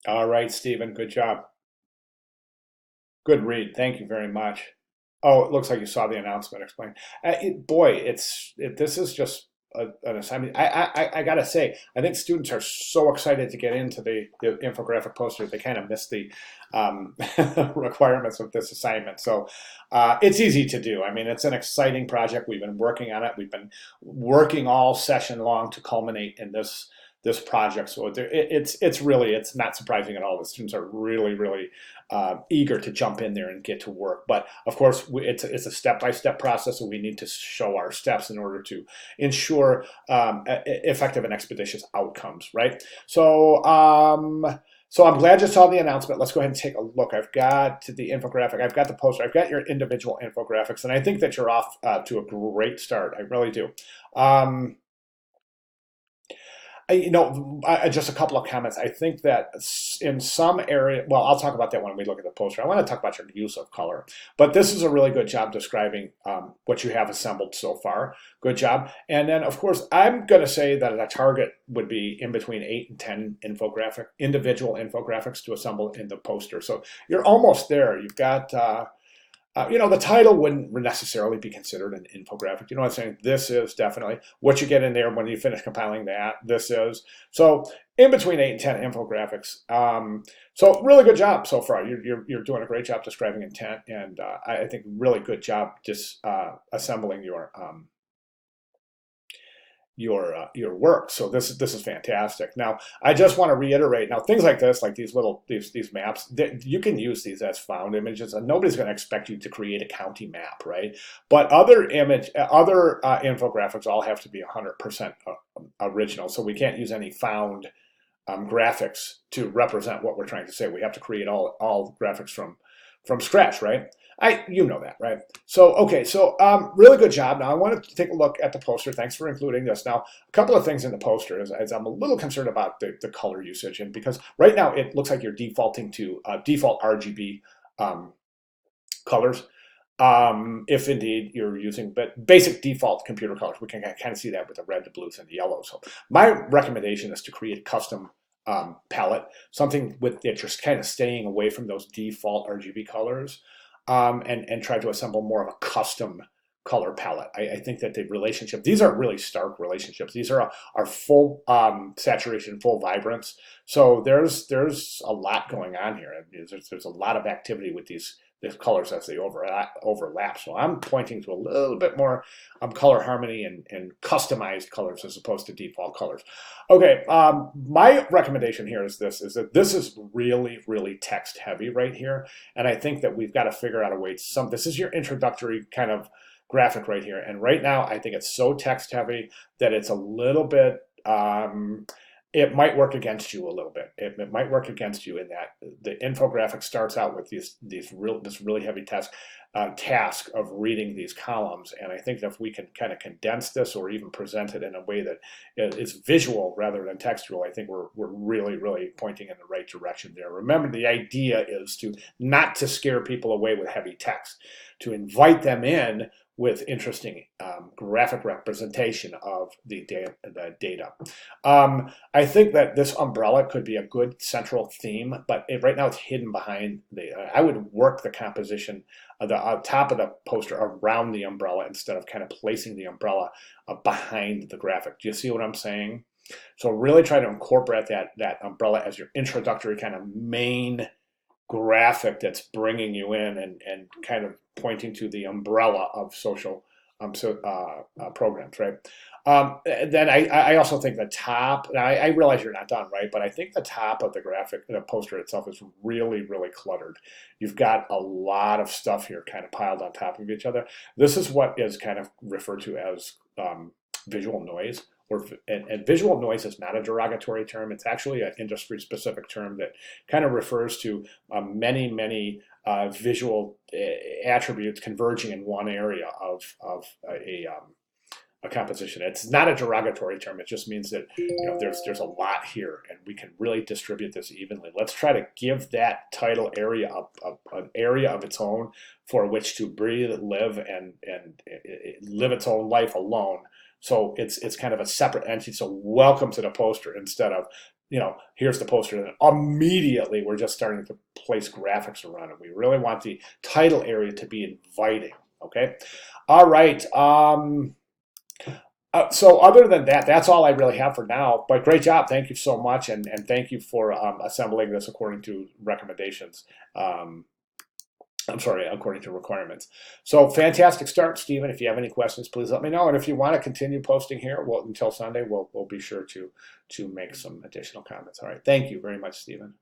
All right, Stephen, good job. Good read. Thank you very much. Oh, it looks like you saw the announcement. Explain. Boy, this is just an assignment. I gotta say, I think students are so excited to get into the infographic posters. They kind of miss the requirements of this assignment. So it's easy to do. I mean, it's an exciting project. We've been working on it. We've been working all session long to culminate in this project. So it's not surprising at all. The students are really eager to jump in there and get to work. But of course, it's a step-by-step process, and we need to show our steps in order to ensure effective and expeditious outcomes, right? So I'm glad you saw the announcement. Let's go ahead and take a look. I've got the infographic, I've got the poster, I've got your individual infographics, and I think that you're off to a great start. I really do. Just a couple of comments. I think that in some area, well, I'll talk about that when we look at the poster. I want to talk about your use of color, but this is a really good job describing what you have assembled so far. Good job. And then, of course, I'm going to say that a target would be in between 8 and 10 individual infographics to assemble in the poster. So you're almost there. You've got the title wouldn't necessarily be considered an infographic. You know what I'm saying? This is definitely what you get in there when you finish compiling that. This is. So in between 8 and 10 infographics. So really good job so far. You're doing a great job describing intent, and I think really good job just assembling your work. So this is fantastic. Now, I just want to reiterate. Now, things like this, like these maps, you can use these as found images, and nobody's going to expect you to create a county map, right? But other infographics all have to be 100% original. So we can't use any found graphics to represent what we're trying to say. We have to create all graphics from scratch, right? You know that, right? So, okay, so really good job. Now, I wanted to take a look at the poster. Thanks for including this. Now, a couple of things in the poster as I'm a little concerned about the color usage, and because right now it looks like you're defaulting to default RGB colors. If indeed you're using basic default computer colors, we can kind of see that with the red, the blues, and the yellows. So my recommendation is to create a custom palette, something that you're kind of staying away from those default RGB colors. And try to assemble more of a custom color palette. I think that the relationship, these are really stark relationships. These are full saturation, full vibrance. So there's a lot going on here. There's a lot of activity with these colors as they overlap. So I'm pointing to a little bit more color harmony and customized colors as opposed to default colors. Okay, my recommendation here is that this is really text heavy right here. And I think that we've got to figure out a way this is your introductory kind of graphic right here. And right now, I think it's so text heavy that it's a little bit, it might work against you a little bit. It might work against you in that the infographic starts out with this really heavy task of reading these columns. And I think that if we can kind of condense this or even present it in a way that is visual rather than textual, I think we're really pointing in the right direction there. Remember, the idea is not to scare people away with heavy text, to invite them in with interesting graphic representation of the data. I think that this umbrella could be a good central theme, but right now it's hidden behind I would work the composition of the top of the poster around the umbrella instead of kind of placing the umbrella behind the graphic. Do you see what I'm saying? So really try to incorporate that umbrella as your introductory kind of main graphic that's bringing you in and kind of pointing to the umbrella of social programs, right? Then I also think the top, now I realize you're not done, right? But I think the top of the graphic, the poster itself is really cluttered. You've got a lot of stuff here kind of piled on top of each other. This is what is kind of referred to as visual noise. And visual noise is not a derogatory term. It's actually an industry-specific term that kind of refers to many visual attributes converging in one area of a composition. It's not a derogatory term. It just means that there's a lot here, and we can really distribute this evenly. Let's try to give that title area an area of its own for which to breathe, live, and live its own life alone. So it's kind of a separate entity. So welcome to the poster instead of here's the poster. And immediately we're just starting to place graphics around it. We really want the title area to be inviting. Okay. All right. So other than that, that's all I really have for now. But great job. Thank you so much. And thank you for assembling this according to recommendations. I'm sorry, according to requirements. So fantastic start, Stephen. If you have any questions, please let me know. And if you want to continue posting here until Sunday, we'll be sure to make some additional comments. All right. Thank you very much, Stephen.